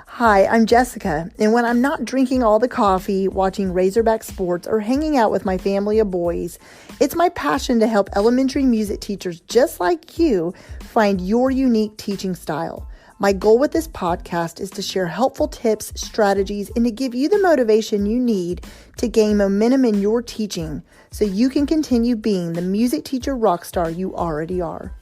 Hi, I'm Jessica, and when I'm not drinking all the coffee, watching Razorback sports, or hanging out with my family of boys, it's my passion to help elementary music teachers just like you find your unique teaching style. My goal with this podcast is to share helpful tips, strategies, and to give you the motivation you need to gain momentum in your teaching so you can continue being the music teacher rock star you already are.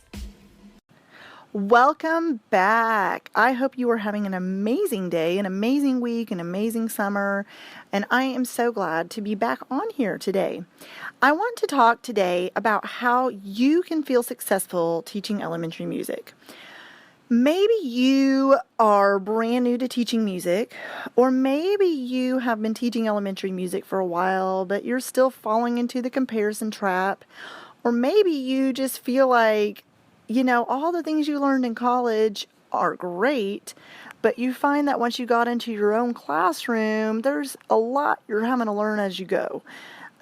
Welcome back. I hope you are having an amazing day, an amazing week, an amazing summer, and I am so glad to be back on here today. I want to talk today about how you can feel successful teaching elementary music. Maybe you are brand new to teaching music, or maybe you have been teaching elementary music for a while, but you're still falling into the comparison trap, or maybe you just feel like all the things you learned in college are great, but you find that once you got into your own classroom, there's a lot you're having to learn as you go.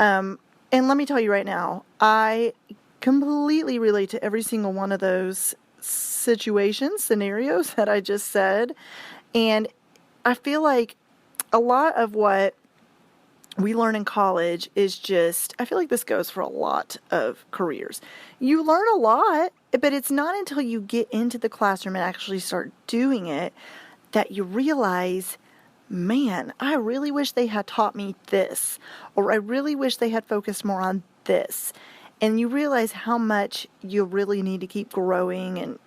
And let me tell you right now, I completely relate to every single one of those scenarios that I just said. And I feel like a lot of what we learn in college is I feel like this goes for a lot of careers. You learn a lot, but it's not until you get into the classroom and actually start doing it that you realize, man, I really wish they had taught me this, or I really wish they had focused more on this. And you realize how much you really need to keep growing and,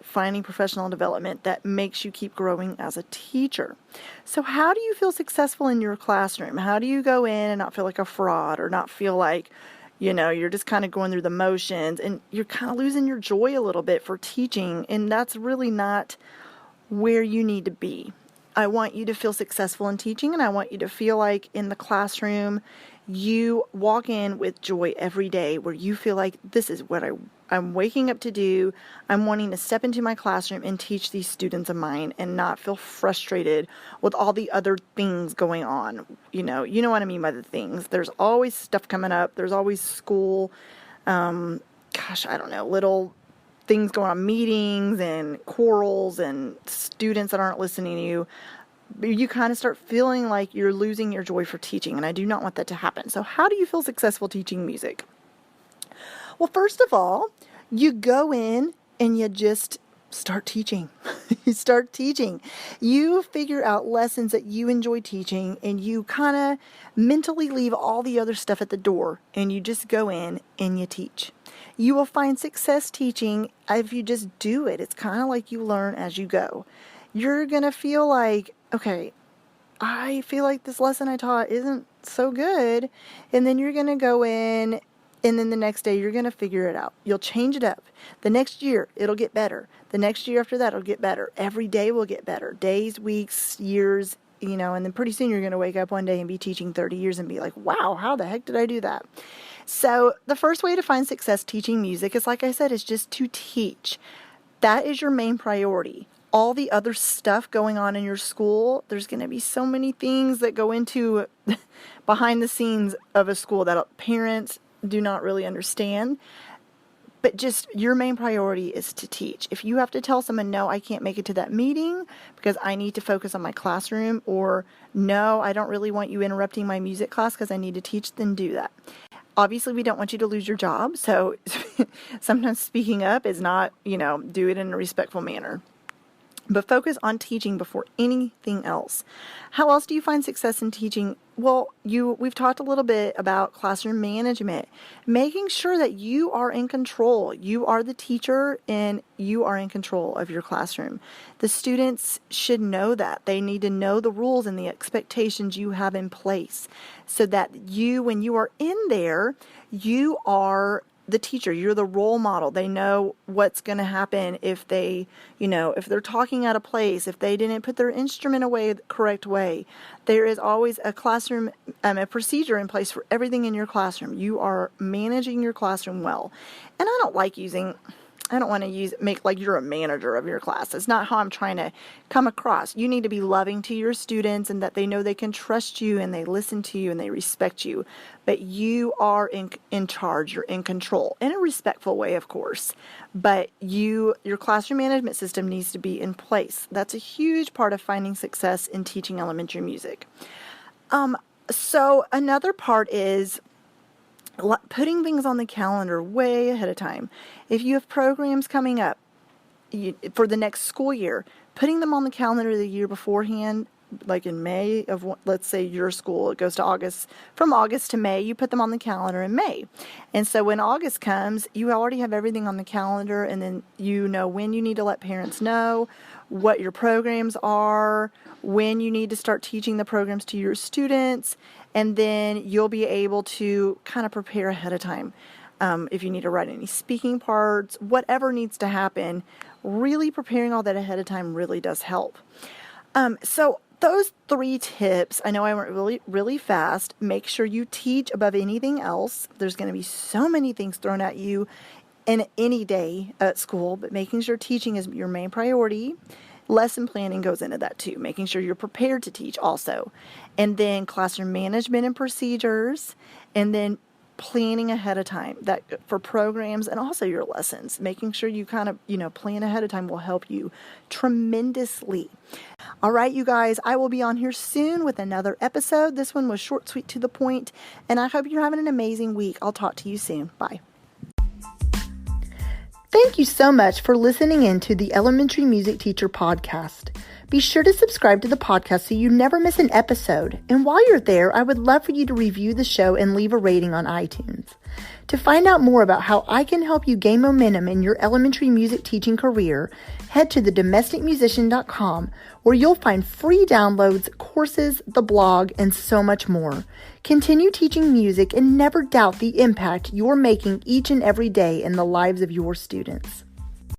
finding professional development that makes you keep growing as a teacher. So how do you feel successful in your classroom? How do you go in and not feel like a fraud or not feel like, you're just kind of going through the motions and you're kind of losing your joy a little bit for teaching, and that's really not where you need to be. I want you to feel successful in teaching, and I want you to feel like in the classroom you walk in with joy every day, where you feel like this is what I'm waking up to do. I'm wanting to step into my classroom and teach these students of mine and not feel frustrated with all the other things going on. You know what I mean by the things. There's always stuff coming up. There's always school, little things going on, meetings and quarrels and students that aren't listening to you. You kind of start feeling like you're losing your joy for teaching, and I do not want that to happen. So how do you feel successful teaching music? Well, first of all, you go in and you just start teaching. You start teaching. You figure out lessons that you enjoy teaching, and you kind of mentally leave all the other stuff at the door, and you just go in and you teach. You will find success teaching if you just do it. It's kind of like you learn as you go. You're going to feel like, okay, I feel like this lesson I taught isn't so good. And then you're going to go in, and then the next day you're going to figure it out. You'll change it up. The next year, it'll get better. The next year after that, it'll get better. Every day will get better. Days, weeks, years, and then pretty soon you're going to wake up one day and be teaching 30 years and be like, wow, how the heck did I do that? So the first way to find success teaching music is, like I said, is just to teach. That is your main priority. All the other stuff going on in your school, there's going to be so many things that go into behind the scenes of a school that parents do not really understand. But just your main priority is to teach. If you have to tell someone, no, I can't make it to that meeting because I need to focus on my classroom, or no, I don't really want you interrupting my music class because I need to teach, then do that. Obviously, we don't want you to lose your job. So sometimes speaking up is not, do it in a respectful manner. But focus on teaching before anything else. How else do you find success in teaching? Well, we've talked a little bit about classroom management, making sure that you are in control. You are the teacher and you are in control of your classroom. The students should know that. They need to know the rules and the expectations you have in place so that when you are in there, you are the teacher. You're the role model. They know what's going to happen if they, if they're talking out of place, if they didn't put their instrument away the correct way. There is always a classroom, a procedure in place for everything in your classroom. You are managing your classroom well. And I don't like using, I don't want to make like you're a manager of your class. It's not how I'm trying to come across. You need to be loving to your students and that they know they can trust you and they listen to you and they respect you. But you are in charge. You're in control in a respectful way, of course. But your classroom management system needs to be in place. That's a huge part of finding success in teaching elementary music. So another part is putting things on the calendar way ahead of time. If you have programs coming up for the next school year, putting them on the calendar the year beforehand, like in May of, let's say your school, it goes to August, from August to May, you put them on the calendar in May. And so when August comes, you already have everything on the calendar, and then you know when you need to let parents know, what your programs are, when you need to start teaching the programs to your students, and then you'll be able to kind of prepare ahead of time. If you need to write any speaking parts, whatever needs to happen, really preparing all that ahead of time really does help. So those 3 tips, I know I went really, really fast. Make sure you teach above anything else. There's going to be so many things thrown at you in any day at school, but making sure teaching is your main priority. Lesson planning goes into that too, making sure you're prepared to teach also. And then classroom management and procedures, and then planning ahead of time that for programs and also your lessons. Making sure you kind of, plan ahead of time will help you tremendously. All right, you guys, I will be on here soon with another episode. This one was short, sweet, to the point, and I hope you're having an amazing week. I'll talk to you soon. Bye. Thank you so much for listening in to the Elementary Music Teacher Podcast. Be sure to subscribe to the podcast so you never miss an episode. And while you're there, I would love for you to review the show and leave a rating on iTunes. To find out more about how I can help you gain momentum in your elementary music teaching career, head to thedomesticmusician.com, where you'll find free downloads, courses, the blog, and so much more. Continue teaching music and never doubt the impact you're making each and every day in the lives of your students.